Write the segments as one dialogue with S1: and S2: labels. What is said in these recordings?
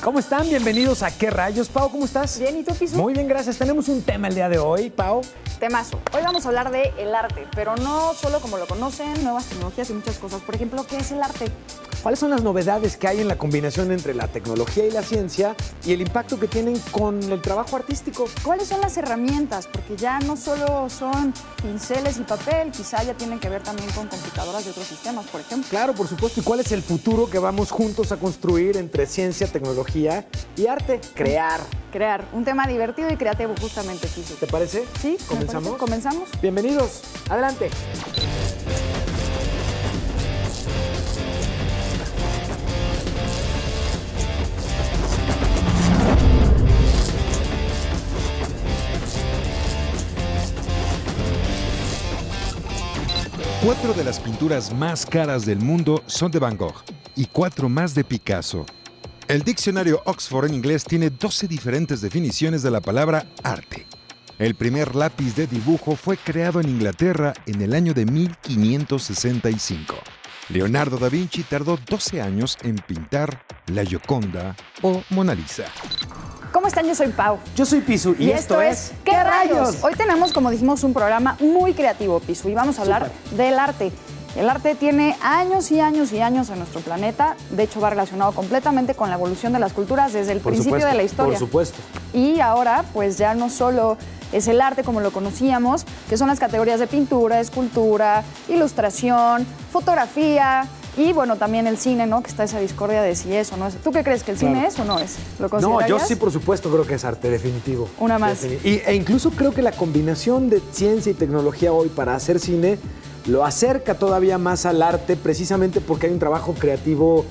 S1: ¿Cómo están? Bienvenidos a ¿Qué rayos? Pau, ¿cómo estás?
S2: Bien, ¿y tú, Pisu?
S1: Muy bien, gracias. Tenemos un tema el día de hoy, Pau.
S2: Temazo. Hoy vamos a hablar de el arte, pero no solo como lo conocen, nuevas tecnologías y muchas cosas. Por ejemplo, ¿qué es el arte?
S1: ¿Cuáles son las novedades que hay en la combinación entre la tecnología y la ciencia y el impacto que tienen con el trabajo artístico?
S2: ¿Cuáles son las herramientas? Porque ya no solo son pinceles y papel, quizá ya tienen que ver también con computadoras de otros sistemas, por ejemplo.
S1: Claro, por supuesto. ¿Y cuál es el futuro que vamos juntos a construir entre ciencia, tecnología y arte? Crear.
S2: Crear un tema divertido y creativo, justamente, Pisu.
S1: ¿Te parece?
S2: Sí,
S1: ¿Comenzamos?
S2: me parece. Comenzamos.
S1: Bienvenidos. Adelante.
S3: Cuatro de las pinturas más caras del mundo son de Van Gogh y 4 más de Picasso. El diccionario Oxford en inglés tiene 12 diferentes definiciones de la palabra arte. El primer lápiz de dibujo fue creado en Inglaterra en el año de 1565. Leonardo da Vinci tardó 12 años en pintar la Gioconda o Mona Lisa.
S2: ¿Cómo están? Yo soy Pau.
S1: Yo soy Pisu y esto es
S2: ¿Qué rayos? Hoy tenemos, como dijimos, un programa muy creativo, Pisu, y vamos a hablar del arte. El arte tiene años y años y años en nuestro planeta. De hecho, va relacionado completamente con la evolución de las culturas desde el principio de la historia.
S1: Por supuesto.
S2: Y ahora, pues ya no solo es el arte como lo conocíamos, que son las categorías de pintura, escultura, ilustración, fotografía y, bueno, también el cine, ¿no? Que está esa discordia de si es o no es. ¿Tú qué crees, que el cine es o no es? ¿Lo
S1: No,
S2: considerarías?
S1: yo sí, por supuesto, creo que es arte, definitivo.
S2: Una más.
S1: E incluso creo que la combinación de ciencia y tecnología hoy para hacer cine lo acerca todavía más al arte, precisamente porque hay un trabajo creativo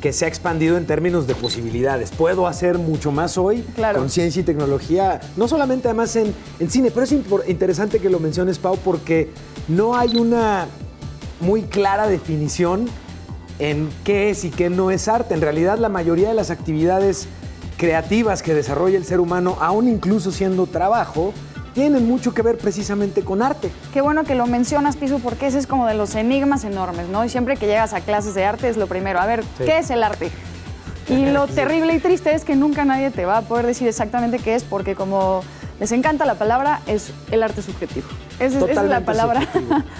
S1: que se ha expandido en términos de posibilidades. Puedo hacer mucho más hoy con ciencia y tecnología, no solamente además en cine, pero es interesante que lo menciones, Pau, porque no hay una muy clara definición en qué es y qué no es arte. En realidad, la mayoría de las actividades creativas que desarrolla el ser humano, aún incluso siendo trabajo, tienen mucho que ver precisamente con arte.
S2: Qué bueno que lo mencionas, Pisu, porque ese es como de los enigmas enormes, ¿no? Y siempre que llegas a clases de arte es lo primero. A ver, ¿qué es el arte? Y lo terrible y triste es que nunca nadie te va a poder decir exactamente qué es, porque como les encanta la palabra, es el arte subjetivo. Esa es la palabra.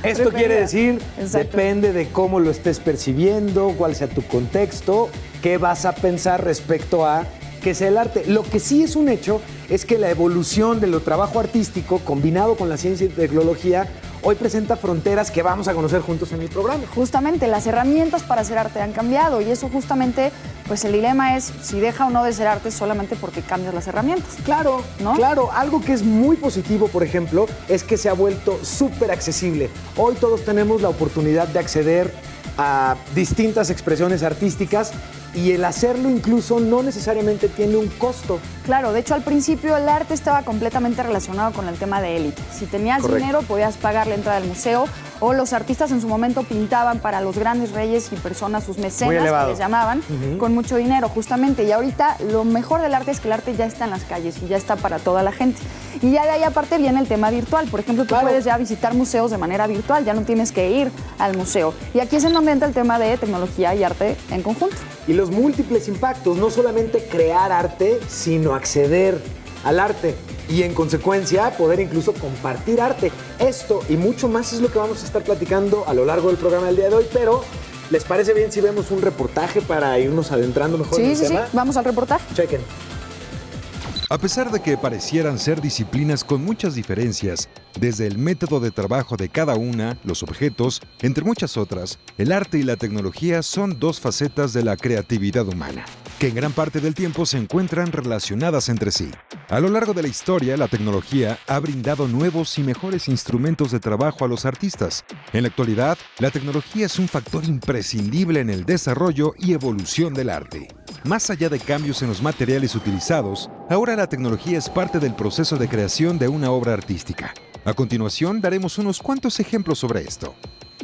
S1: Esto quiere decir,
S2: exacto,
S1: depende de cómo lo estés percibiendo, cuál sea tu contexto, qué vas a pensar respecto a qué es el arte. Lo que sí es un hecho es que la evolución de lo trabajo artístico combinado con la ciencia y tecnología hoy presenta fronteras que vamos a conocer juntos en el programa.
S2: Justamente, las herramientas para hacer arte han cambiado y eso justamente, pues el dilema es si deja o no de ser arte solamente porque cambias las herramientas.
S1: Claro,
S2: ¿no?
S1: Claro. Algo que es muy positivo, por ejemplo, es que se ha vuelto súper accesible. Hoy todos tenemos la oportunidad de acceder a distintas expresiones artísticas y el hacerlo incluso no necesariamente tiene un costo.
S2: Claro, de hecho al principio el arte estaba completamente relacionado con el tema de élite. Si tenías dinero podías pagar la entrada al museo o los artistas en su momento pintaban para los grandes reyes y personas, sus mecenas que les llamaban, con mucho dinero justamente. Y ahorita lo mejor del arte es que el arte ya está en las calles y ya está para toda la gente. Y ya de ahí aparte viene el tema virtual. Por ejemplo, tú puedes ya visitar museos de manera virtual, ya no tienes que ir al museo. Y aquí es en donde entra el tema de tecnología y arte en conjunto.
S1: Y los múltiples impactos, no solamente crear arte, sino acceder al arte y en consecuencia poder incluso compartir arte. Esto y mucho más es lo que vamos a estar platicando a lo largo del programa del día de hoy, pero ¿les parece bien si vemos un reportaje para irnos adentrando mejor en el tema?
S2: Sí, vamos al reportaje.
S1: Chequen.
S3: A pesar de que parecieran ser disciplinas con muchas diferencias, desde el método de trabajo de cada una, los objetos, entre muchas otras, el arte y la tecnología son dos facetas de la creatividad humana, que en gran parte del tiempo se encuentran relacionadas entre sí. A lo largo de la historia, la tecnología ha brindado nuevos y mejores instrumentos de trabajo a los artistas. En la actualidad, la tecnología es un factor imprescindible en el desarrollo y evolución del arte. Más allá de cambios en los materiales utilizados, ahora la tecnología es parte del proceso de creación de una obra artística. A continuación, daremos unos cuantos ejemplos sobre esto.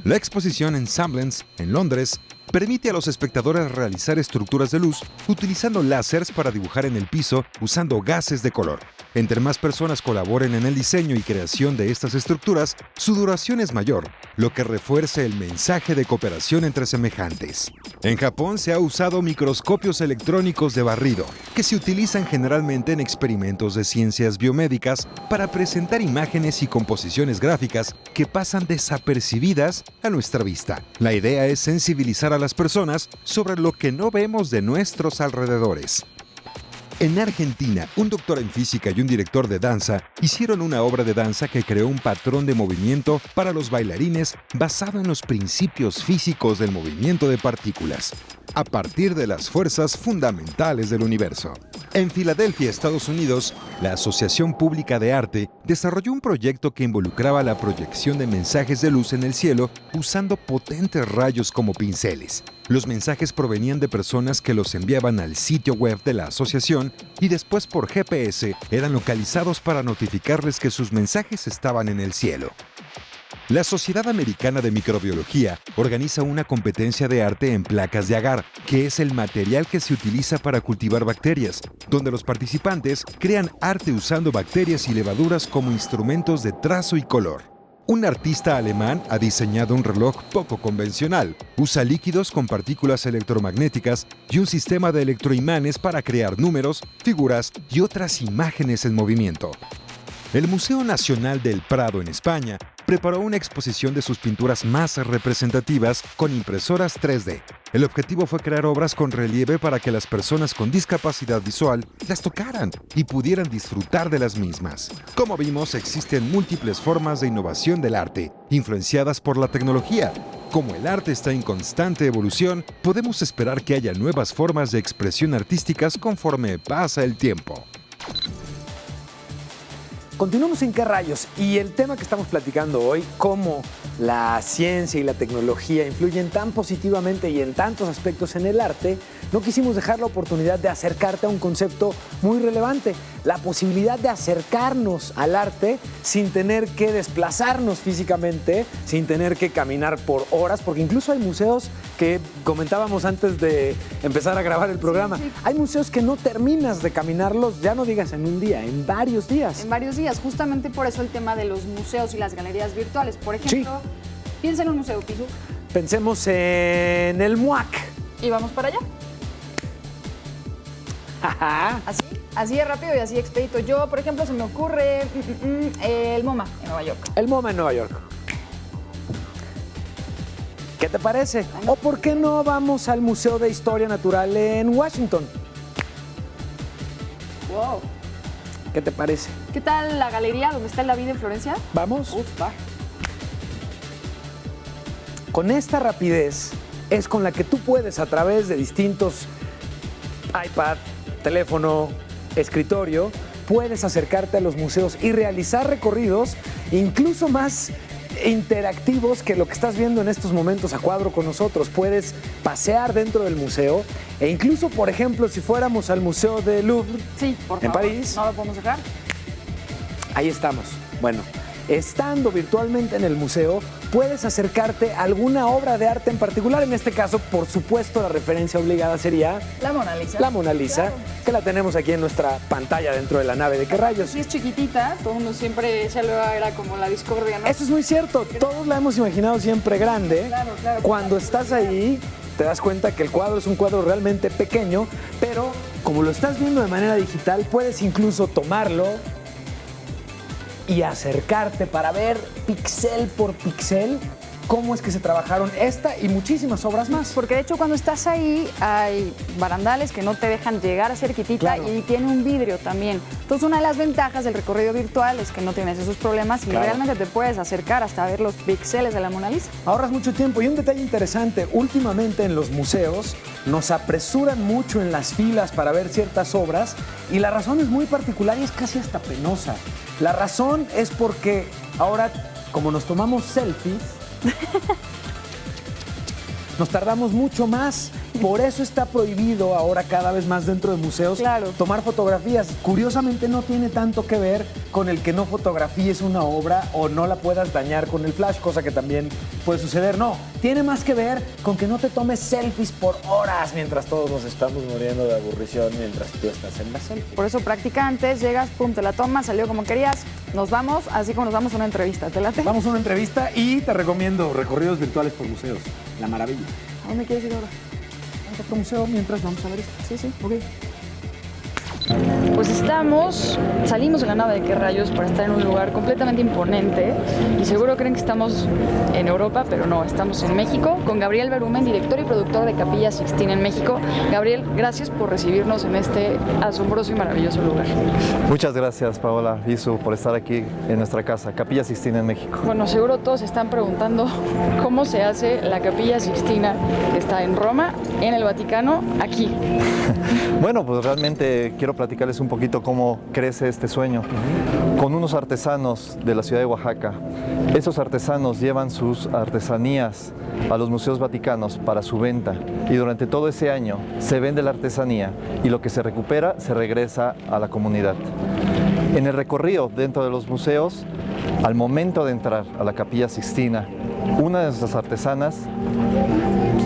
S3: La exposición Ensemblance, en Londres, permite a los espectadores realizar estructuras de luz utilizando láseres para dibujar en el piso usando gases de color. Entre más personas colaboren en el diseño y creación de estas estructuras, su duración es mayor, lo que refuerza el mensaje de cooperación entre semejantes. En Japón se ha usado microscopios electrónicos de barrido, que se utilizan generalmente en experimentos de ciencias biomédicas para presentar imágenes y composiciones gráficas que pasan desapercibidas a nuestra vista. La idea es sensibilizar a las personas sobre lo que no vemos de nuestros alrededores. En Argentina, un doctor en física y un director de danza hicieron una obra de danza que creó un patrón de movimiento para los bailarines basado en los principios físicos del movimiento de partículas, a partir de las fuerzas fundamentales del universo. En Filadelfia, Estados Unidos, la Asociación Pública de Arte desarrolló un proyecto que involucraba la proyección de mensajes de luz en el cielo usando potentes rayos como pinceles. Los mensajes provenían de personas que los enviaban al sitio web de la asociación y después por GPS eran localizados para notificarles que sus mensajes estaban en el cielo. La Sociedad Americana de Microbiología organiza una competencia de arte en placas de agar, que es el material que se utiliza para cultivar bacterias, donde los participantes crean arte usando bacterias y levaduras como instrumentos de trazo y color. Un artista alemán ha diseñado un reloj poco convencional. Usa líquidos con partículas electromagnéticas y un sistema de electroimanes para crear números, figuras y otras imágenes en movimiento. El Museo Nacional del Prado en España preparó una exposición de sus pinturas más representativas con impresoras 3D. El objetivo fue crear obras con relieve para que las personas con discapacidad visual las tocaran y pudieran disfrutar de las mismas. Como vimos, existen múltiples formas de innovación del arte, influenciadas por la tecnología. Como el arte está en constante evolución, podemos esperar que haya nuevas formas de expresión artísticas conforme pasa el tiempo.
S1: Continuamos en ¿Qué rayos? Y el tema que estamos platicando hoy, cómo la ciencia y la tecnología influyen tan positivamente y en tantos aspectos en el arte, no quisimos dejar la oportunidad de acercarte a un concepto muy relevante, la posibilidad de acercarnos al arte sin tener que desplazarnos físicamente, sin tener que caminar por horas, porque incluso hay museos que comentábamos antes de empezar a grabar el programa, sí. Hay museos que no terminas de caminarlos, ya no digas en un día, en varios días.
S2: En varios días, justamente por eso el tema de los museos y las galerías virtuales. Por ejemplo, piensa en un museo, Pisu.
S1: Pensemos en el MUAC.
S2: Y vamos para allá. Así de rápido y así expedito. Yo, por ejemplo, se me ocurre el MoMA en Nueva York.
S1: El MoMA en Nueva York. ¿Qué te parece? ¿O por qué no vamos al Museo de Historia Natural en Washington?
S2: Wow.
S1: ¿Qué te parece?
S2: ¿Qué tal la galería donde está el David en Florencia?
S1: ¿Vamos?
S2: Uf, va.
S1: Con esta rapidez es con la que tú puedes, a través de distintos iPad, teléfono, escritorio, puedes acercarte a los museos y realizar recorridos incluso más interactivos que lo que estás viendo en estos momentos a cuadro con nosotros. Puedes pasear dentro del museo e incluso, por ejemplo, si fuéramos al Museo del Louvre,
S2: sí, por favor,
S1: en París,
S2: no lo podemos dejar.
S1: Ahí estamos. Bueno, estando virtualmente en el museo, puedes acercarte a alguna obra de arte en particular. En este caso, por supuesto, la referencia obligada sería
S2: la Mona Lisa.
S1: La Mona Lisa, claro, que la tenemos aquí en nuestra pantalla dentro de la nave de ¿Qué rayos?
S2: Sí, es chiquitita, todo el mundo siempre se lo era como la discordia, ¿no?
S1: Eso es muy cierto, todos la hemos imaginado siempre grande.
S2: Claro,
S1: cuando estás ahí, te das cuenta que el cuadro es un cuadro realmente pequeño, pero como lo estás viendo de manera digital, puedes incluso tomarlo y acercarte para ver píxel por píxel cómo es que se trabajaron esta y muchísimas obras más.
S2: Porque de hecho cuando estás ahí hay barandales que no te dejan llegar a cerquitita, claro, y tiene un vidrio también. Entonces una de las ventajas del recorrido virtual es que no tienes esos problemas y claro, realmente te puedes acercar hasta ver los píxeles de la Mona Lisa.
S1: Ahorras mucho tiempo y un detalle interesante, últimamente en los museos nos apresuran mucho en las filas para ver ciertas obras y la razón es muy particular y es casi hasta penosa. La razón es porque ahora, como nos tomamos selfies, nos tardamos mucho más Por eso está prohibido ahora cada vez más dentro de museos tomar fotografías. Curiosamente no tiene tanto que ver con el que no fotografíes una obra o no la puedas dañar con el flash, cosa que también puede suceder. No, tiene más que ver con que no te tomes selfies por horas mientras todos nos estamos muriendo de aburrición mientras tú estás en la selfie.
S2: Por eso practica antes, llegas, pum, te la tomas, salió como querías, nos vamos, así como nos vamos a una entrevista. ¿Te late?
S1: Vamos a una entrevista y te recomiendo recorridos virtuales por museos. La maravilla.
S2: ¿A dónde quieres ir ahora?
S1: A otro museo mientras vamos a ver esto.
S2: Sí.
S1: Ok.
S2: Pues salimos de la nave de Qué Rayos para estar en un lugar completamente imponente y seguro creen que estamos en Europa, pero no, estamos en México con Gabriel Berumen, director y productor de Capilla Sixtina en México. Gabriel, gracias por recibirnos en este asombroso y maravilloso lugar.
S4: Muchas gracias, Paola Isu, por estar aquí en nuestra casa, Capilla Sixtina en México.
S2: Bueno, seguro todos se están preguntando cómo se hace la Capilla Sixtina que está en Roma, en el Vaticano, aquí.
S4: Bueno, pues realmente quiero platicarles un poquito cómo crece este sueño. Con unos artesanos de la ciudad de Oaxaca. Esos artesanos llevan sus artesanías a los museos vaticanos para su venta y durante todo ese año se vende la artesanía y lo que se recupera se regresa a la comunidad. En el recorrido dentro de los museos, al momento de entrar a la Capilla Sixtina, una de nuestras artesanas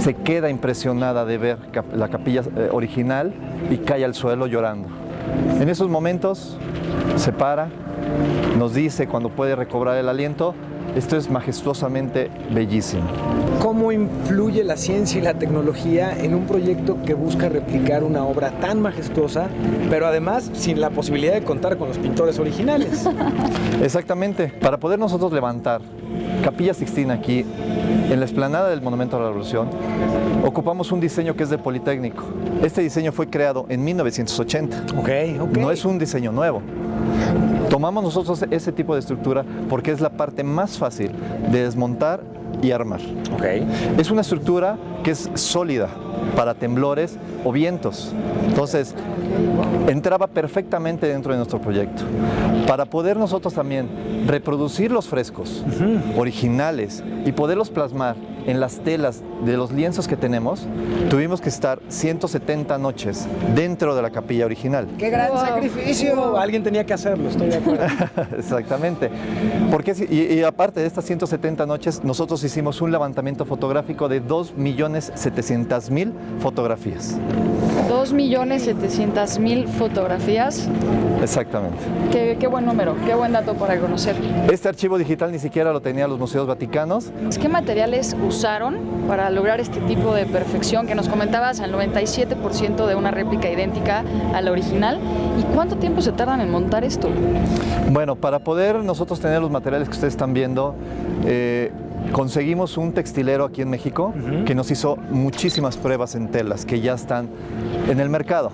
S4: se queda impresionada de ver la capilla original y cae al suelo llorando. En esos momentos se para, nos dice cuando puede recobrar el aliento, esto es majestuosamente bellísimo.
S1: ¿Cómo influye la ciencia y la tecnología en un proyecto que busca replicar una obra tan majestuosa, pero además sin la posibilidad de contar con los pintores originales?
S4: Exactamente. Para poder nosotros levantar Capilla Sixtina aquí, en la explanada del Monumento a la Revolución, ocupamos un diseño que es del Politécnico. Este diseño fue creado en 1980.
S1: Ok.
S4: No es un diseño nuevo. Tomamos nosotros ese tipo de estructura porque es la parte más fácil de desmontar y armar. Es una estructura que es sólida para temblores o vientos. Entonces, entraba perfectamente dentro de nuestro proyecto. Para poder nosotros también reproducir los frescos originales y poderlos plasmar en las telas de los lienzos que tenemos, tuvimos que estar 170 noches dentro de la capilla original.
S1: ¡Qué gran sacrificio! Alguien tenía que hacerlo, estoy de acuerdo.
S4: Exactamente. Y aparte de estas 170 noches, nosotros hicimos un levantamiento fotográfico de 2.700.000 fotografías.
S2: 2.700.000 fotografías.
S4: Exactamente.
S2: Qué buen número, qué buen dato para conocer.
S4: Este archivo digital ni siquiera lo tenían los museos vaticanos.
S2: ¿Qué materiales usaron para lograr este tipo de perfección que nos comentabas, al 97% de una réplica idéntica a la original? ¿Y cuánto tiempo se tardan en montar esto?
S4: Bueno, para poder nosotros tener los materiales que ustedes están viendo, conseguimos un textilero aquí en México que nos hizo muchísimas pruebas en telas que ya están en el mercado.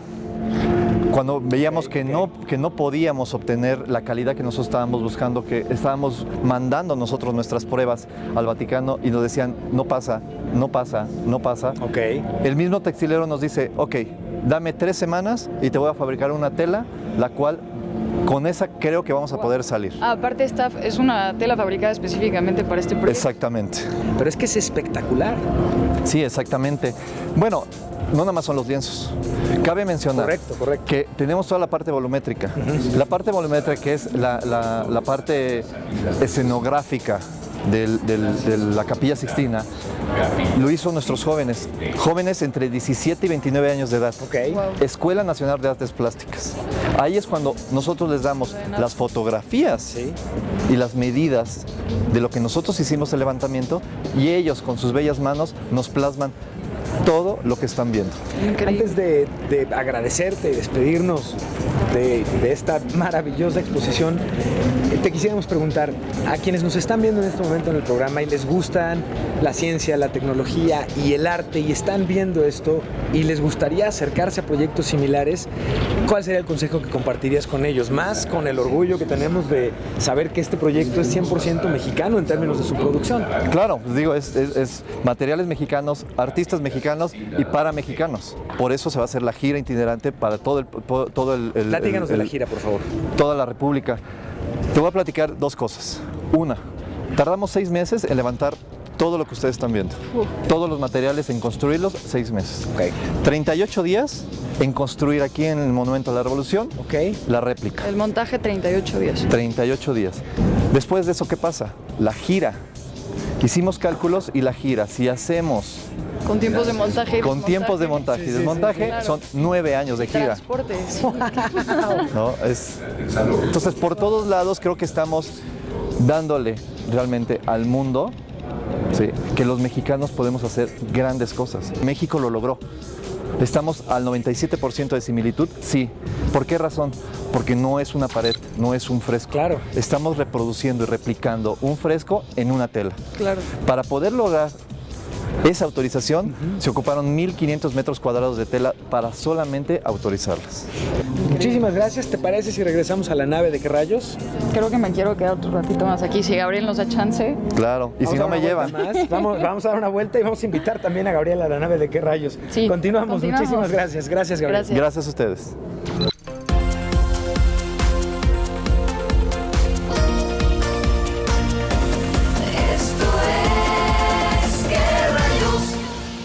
S4: Cuando veíamos que no podíamos obtener la calidad que nosotros estábamos buscando, que estábamos mandando nosotros nuestras pruebas al Vaticano y nos decían, no pasa. El mismo textilero nos dice, ok, dame 3 semanas y te voy a fabricar una tela, la cual con esa creo que vamos a poder salir.
S2: Aparte es una tela fabricada específicamente para este proyecto.
S4: Exactamente.
S1: Pero es que es espectacular.
S4: Sí, exactamente. Bueno, no nada más son los lienzos. Cabe mencionar
S1: correcto.
S4: que tenemos toda la parte volumétrica. La parte volumétrica, que es la parte escenográfica de la Capilla Sixtina, lo hizo nuestros jóvenes entre 17 y 29 años de edad. Escuela Nacional de Artes Plásticas. Ahí es cuando nosotros les damos las fotografías y las medidas de lo que nosotros hicimos el levantamiento y ellos con sus bellas manos nos plasman todo lo que están viendo.
S1: Antes de agradecerte y despedirnos de esta maravillosa exposición, te quisiéramos preguntar a quienes nos están viendo en este momento en el programa y les gustan la ciencia, la tecnología y el arte y están viendo esto y les gustaría acercarse a proyectos similares, ¿cuál sería el consejo que compartirías con ellos? Más con el orgullo que tenemos de saber que este proyecto es 100% mexicano en términos de su producción.
S4: Claro, pues digo, es materiales mexicanos, artistas mexicanos y para mexicanos. Por eso se va a hacer la gira itinerante para todo el
S1: Platícanos de la gira, por favor.
S4: Toda la República. Te voy a platicar 2 cosas. Una, tardamos 6 meses en levantar todo lo que ustedes están viendo. Todos los materiales en construirlos, 6 meses.
S1: Ok.
S4: 38 días en construir aquí en el Monumento a la Revolución la réplica.
S2: El montaje 38 días.
S4: 38 días. Después de eso, ¿qué pasa? La gira. Hicimos cálculos y la gira, si hacemos
S2: Con tiempos de montaje y
S4: con
S2: desmontaje.
S4: tiempos de montaje y desmontaje,
S2: claro.
S4: son 9 años de gira.
S2: Transporte, sí.
S4: ¿No? Entonces, por todos lados creo que estamos dándole realmente al mundo, ¿sí?, que los mexicanos podemos hacer grandes cosas. México lo logró. ¿Estamos al 97% de similitud? Sí. ¿Por qué razón? Porque no es una pared, no es un fresco.
S1: Claro.
S4: Estamos reproduciendo y replicando un fresco en una tela.
S2: Claro.
S4: Para poder lograr esa autorización, se ocuparon 1.500 metros cuadrados de tela para solamente autorizarlas.
S1: Muchísimas gracias. ¿Te parece si regresamos a la nave de qué rayos?
S2: Creo que me quiero quedar otro ratito más aquí. Si Gabriel nos da chance.
S4: Claro, y si no me llevan.
S1: Vamos a dar una vuelta y vamos a invitar también a Gabriela a la nave de qué rayos.
S2: Sí,
S1: Continuamos.
S2: continuamos.
S1: Muchísimas gracias. Gracias, Gabriel.
S2: Gracias.
S4: Gracias a ustedes.